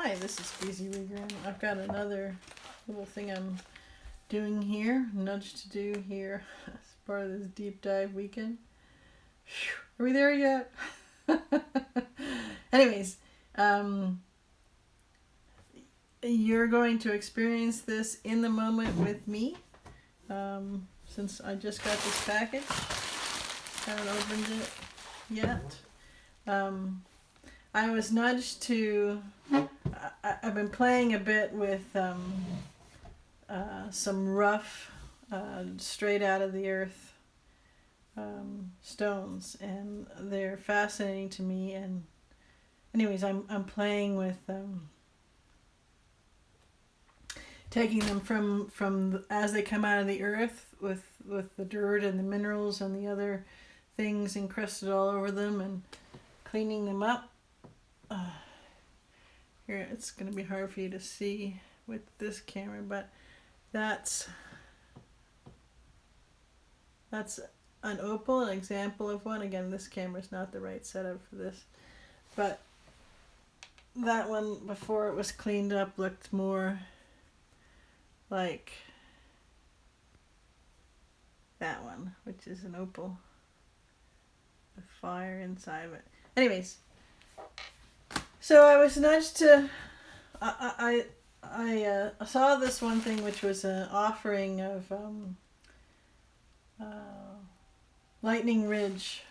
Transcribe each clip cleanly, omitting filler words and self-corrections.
Hi, this is Breezy Regan. I've got another little thing I'm doing here, nudge to do here as part of this deep dive weekend. Are we there yet? Anyways, you're going to experience this in the moment with me. Since I just got this package, haven't opened it yet. I was nudged to. I've been playing a bit with some rough, straight out of the earth stones, and they're fascinating to me. And anyways, I'm playing with taking them from as they come out of the earth with the dirt and the minerals and the other things encrusted all over them, and cleaning them up. Here, it's going to be hard for you to see with this camera, but that's an opal, an example of one. Again, this camera's not the right setup for this, but that one, before it was cleaned up, looked more like that one, which is an opal with fire inside of it. Anyways, so I was nudged to. I saw this one thing, which was an offering of lightning ridge,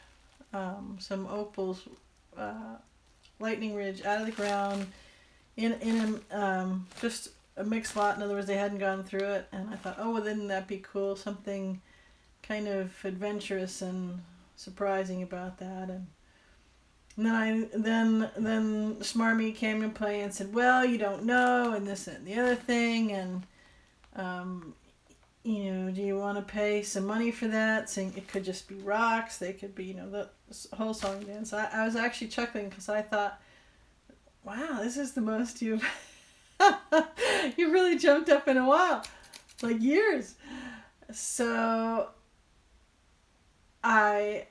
some opals, lightning ridge out of the ground in just a mixed lot. In other words, they hadn't gone through it, and I thought, oh, well, wouldn't that be cool? Something kind of adventurous and surprising about that. And then Smarmy came to play and said, well, you don't know, and this and the other thing, and do you want to pay some money for that? Saying it could just be rocks, they could be, the whole song and dance. I was actually chuckling because I thought, wow, this is the most you've really jumped up in a while, like years. So I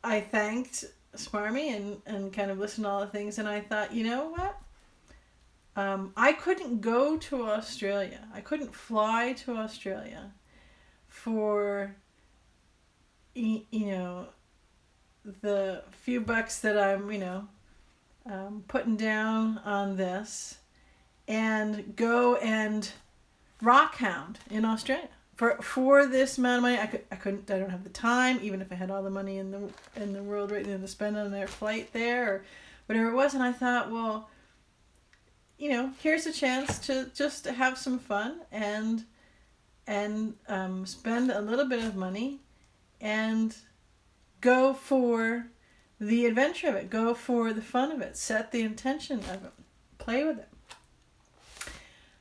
thanked Smarmy and kind of listened to all the things, and I thought, you know what? I couldn't go to Australia. I couldn't fly to Australia for the few bucks that I'm putting down on this, and go and rock hound in Australia. For this amount of money, I couldn't. I don't have the time, even if I had all the money in the world right now to spend on their flight there or whatever it was. And I thought, well, here's a chance to just have some fun and spend a little bit of money and go for the adventure of it, go for the fun of it, set the intention of it, play with it.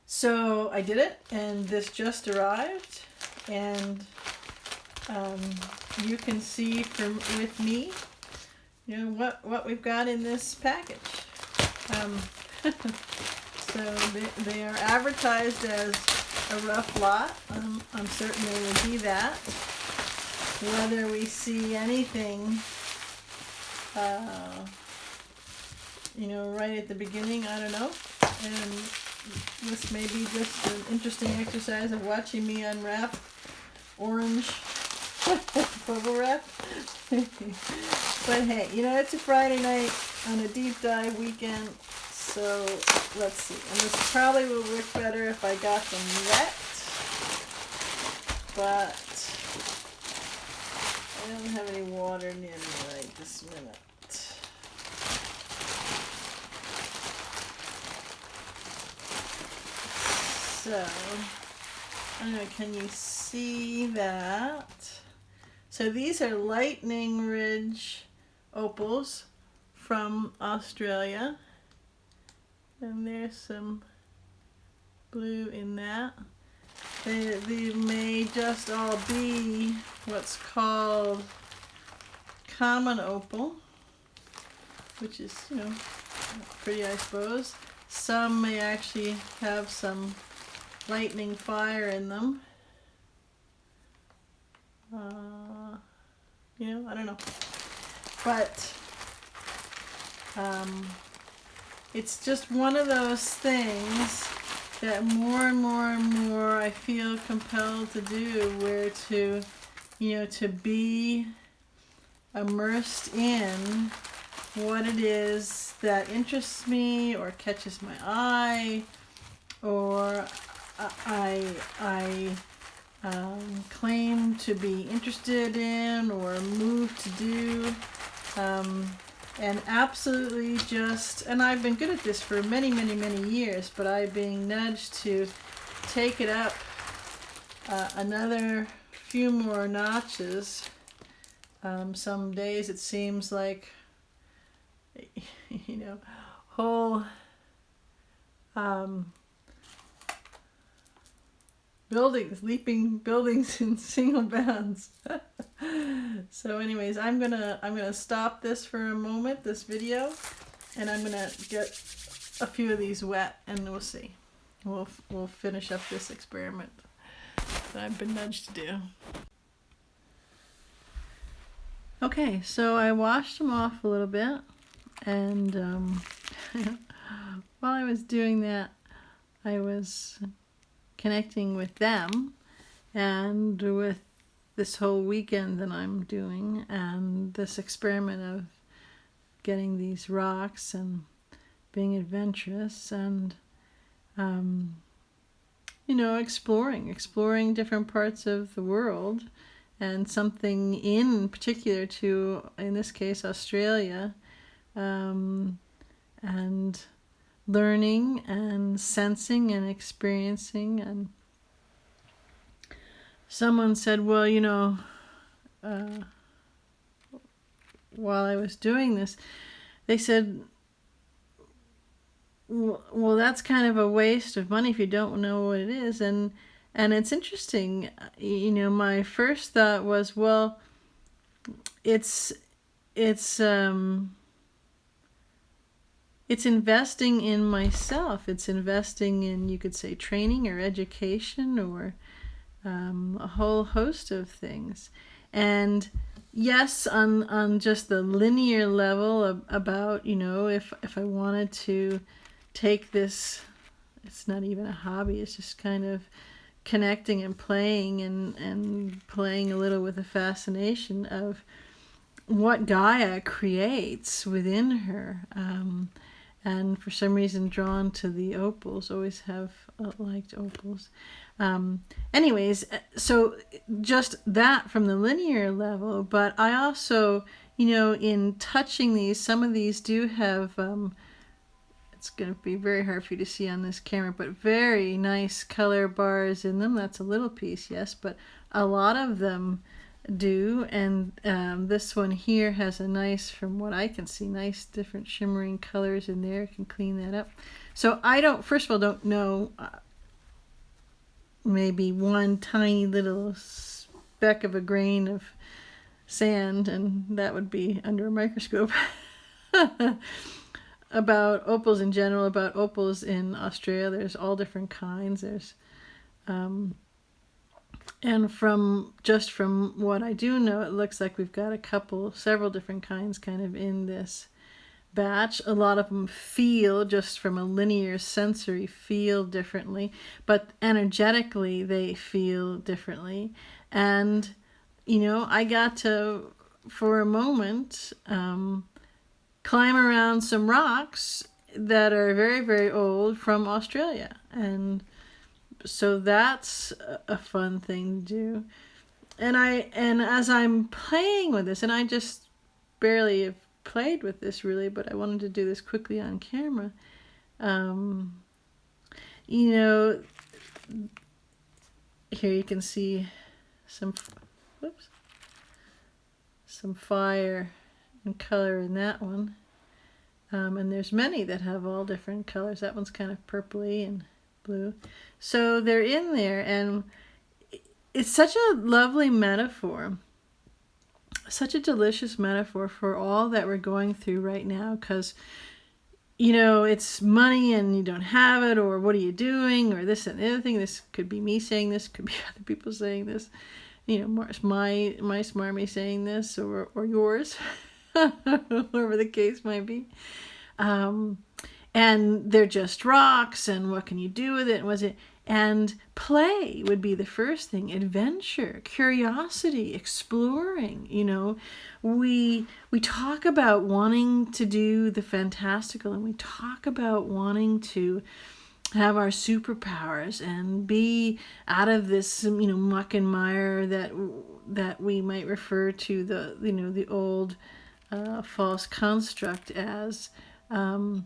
So I did it, and this just arrived, and you can see with me, what we've got in this package. So they are advertised as a rough lot. I'm certain they will be that. Whether we see anything, right at the beginning, I don't know. And this may be just an interesting exercise of watching me unwrap orange bubble wrap. But hey, it's a Friday night on a deep dive weekend, so let's see. And this probably will work better if I got them wet, but I don't have any water near me right this minute. So, I don't know, can you see that? So these are Lightning Ridge opals from Australia. And there's some blue in that. They may just all be what's called common opal, which is, pretty, I suppose. Some may actually have some lightning fire in them. I don't know. But it's just one of those things that more and more and more I feel compelled to do, where to, to be immersed in what it is that interests me or catches my eye, or I claim to be interested in or moved to do. And absolutely just, and I've been good at this for many, many, many years, but I'm being nudged to take it up another few more notches. Some days it seems like, whole leaping buildings in single bounds. So anyways, I'm gonna stop this for a moment, this video, and I'm gonna get a few of these wet, and we'll see. We'll finish up this experiment that I've been nudged to do. Okay, so I washed them off a little bit, and while I was doing that, I was connecting with them and with this whole weekend that I'm doing, and this experiment of getting these rocks and being adventurous, and exploring different parts of the world, and something in particular to, in this case, Australia, and learning and sensing and experiencing. And someone said, well, while I was doing this, they said, well, that's kind of a waste of money if you don't know what it is. And it's interesting, my first thought was, well, it's investing in myself. It's investing in, you could say, training or education, or a whole host of things. And yes, on just the linear level about, if I wanted to take this, it's not even a hobby, it's just kind of connecting and playing and playing a little with the fascination of what Gaia creates within her. And for some reason drawn to the opals, always have liked opals. Anyways, so just that from the linear level, but I also, in touching these, some of these do have, it's going to be very hard for you to see on this camera, but very nice color bars in them. That's a little piece, yes, but a lot of them do. And this one here has a nice, from what I can see, nice different shimmering colors in there. I can clean that up. So I first of all, don't know, maybe one tiny little speck of a grain of sand, and that would be under a microscope. About opals in general, about opals in Australia, there's all different kinds. There's and from what I do know, it looks like we've got several different kinds kind of in this batch. A lot of them feel, just from a linear sensory, feel differently, but energetically they feel differently. And I got to, for a moment, climb around some rocks that are very, very old from Australia. And so that's a fun thing to do. And as I'm playing with this, and I just barely have played with this really, but I wanted to do this quickly on camera. Here you can see some fire and color in that one. And there's many that have all different colors. That one's kind of purpley and blue. So they're in there, and it's such a lovely metaphor, such a delicious metaphor for all that we're going through right now, because it's money and you don't have it, or what are you doing, or this and the other thing. This could be me saying this, could be other people saying this, my smarmy saying this, or yours, whatever the case might be. and they're just rocks, and what can you do with it? Was it? And play would be the first thing. Adventure, curiosity, exploring. We talk about wanting to do the fantastical, and we talk about wanting to have our superpowers and be out of this muck and mire that we might refer to the old false construct as, and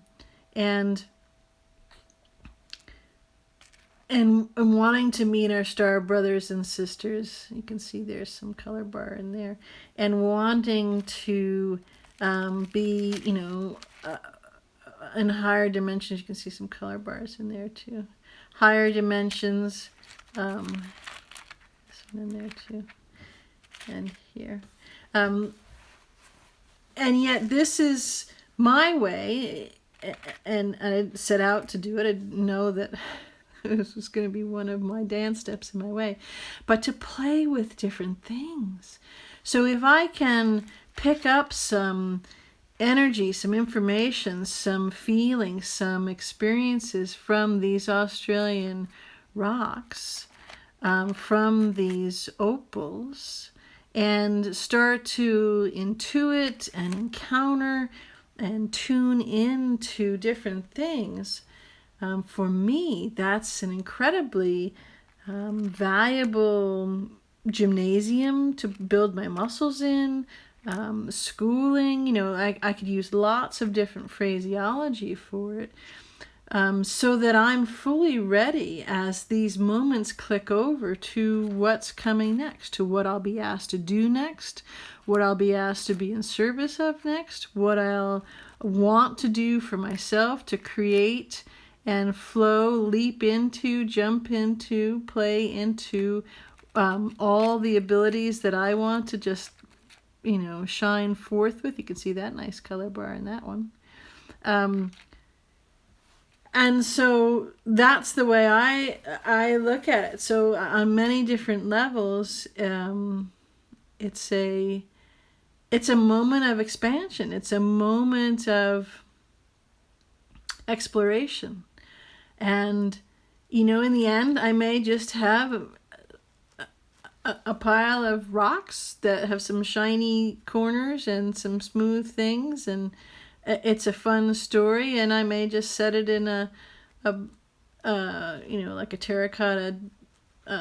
wanting to meet our star brothers and sisters. You can see there's some color bar in there, and wanting to be in higher dimensions. You can see some color bars in there too. Higher dimensions, this one in there too, and here. And yet this is my way, and I set out to do it. I didn't know that this was going to be one of my dance steps in my way, but to play with different things. So if I can pick up some energy, some information, some feelings, some experiences from these Australian rocks, from these opals, and start to intuit and encounter and tune into different things, for me, that's an incredibly valuable gymnasium to build my muscles in. Schooling, I could use lots of different phraseology for it, so that I'm fully ready as these moments click over to what's coming next, to what I'll be asked to do next, what I'll be asked to be in service of next, what I'll want to do for myself to create and flow, leap into, jump into, play into, all the abilities that I want to just shine forth with. You can see that nice color bar in that one. And so that's the way I look at it. So on many different levels, it's a moment of expansion. It's a moment of exploration. And, in the end, I may just have a pile of rocks that have some shiny corners and some smooth things, and it's a fun story, and I may just set it in a like a terracotta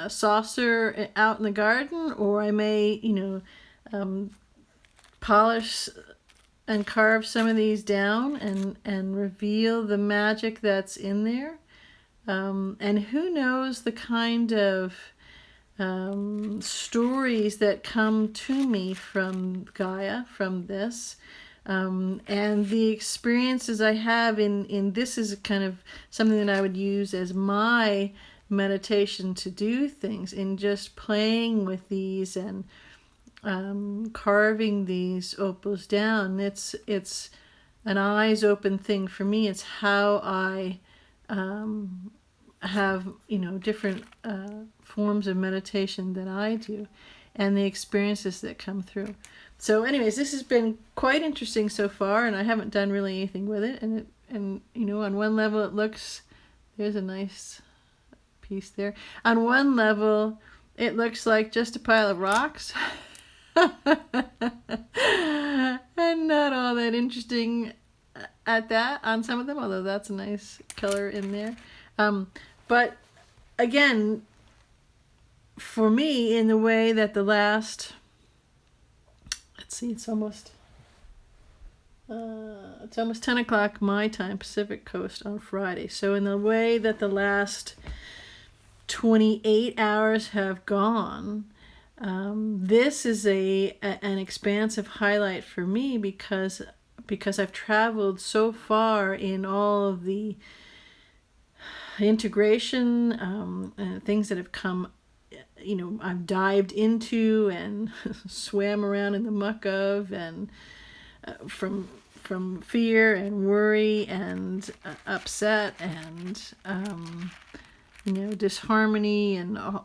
saucer out in the garden, or I may polish and carve some of these down and reveal the magic that's in there, and who knows the kind of stories that come to me from Gaia, from this, and the experiences I have in this is kind of something that I would use as my meditation to do things, in just playing with these and carving these opals down. It's an eyes open thing for me. It's how I have different forms of meditation that I do, and the experiences that come through. So anyways, this has been quite interesting so far, and I haven't done really anything with it, and on one level it looks, there's a nice piece there, on one level it looks like just a pile of rocks and not all that interesting at that on some of them, although that's a nice color in there. But again, for me, in the way that the last, let's see, it's almost 10 o'clock my time, Pacific Coast, on Friday. So in the way that the last 28 hours have gone, this is an expansive highlight for me because I've traveled so far in all of the integration, and things that have come, I've dived into and swam around in the muck of, and from fear and worry and upset and disharmony and a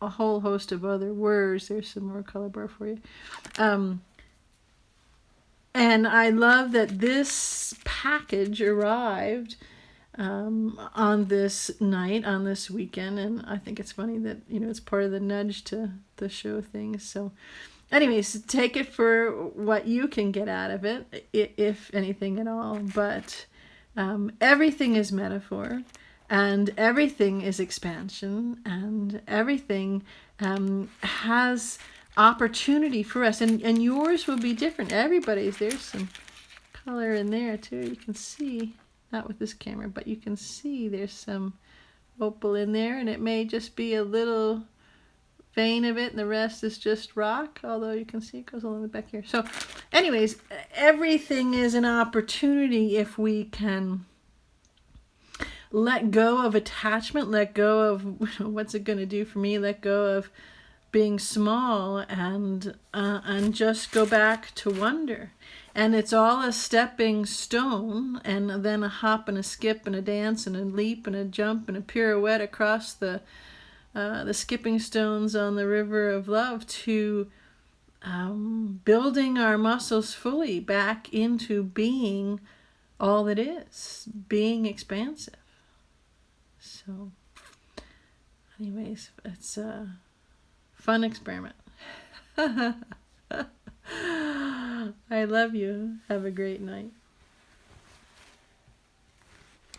whole host of other words. There's some more color bar for you. And I love that this package arrived on this night, on this weekend. And I think it's funny that, it's part of the nudge to show things. So anyways, take it for what you can get out of it, if anything at all. But everything is metaphor, and everything is expansion, and everything has opportunity for us. And yours will be different. Everybody's, there's some color in there too. You can see, not with this camera, but you can see there's some opal in there, and it may just be a little vein of it, and the rest is just rock, although you can see it goes all the way back here. So anyways, everything is an opportunity if we can let go of attachment, let go of what's it going to do for me, let go of being small, and just go back to wonder. And it's all a stepping stone, and then a hop and a skip and a dance and a leap and a jump and a pirouette across the skipping stones on the river of love to building our muscles fully back into being all that is, being expansive. So anyways, it's a fun experiment. I love you. Have a great night.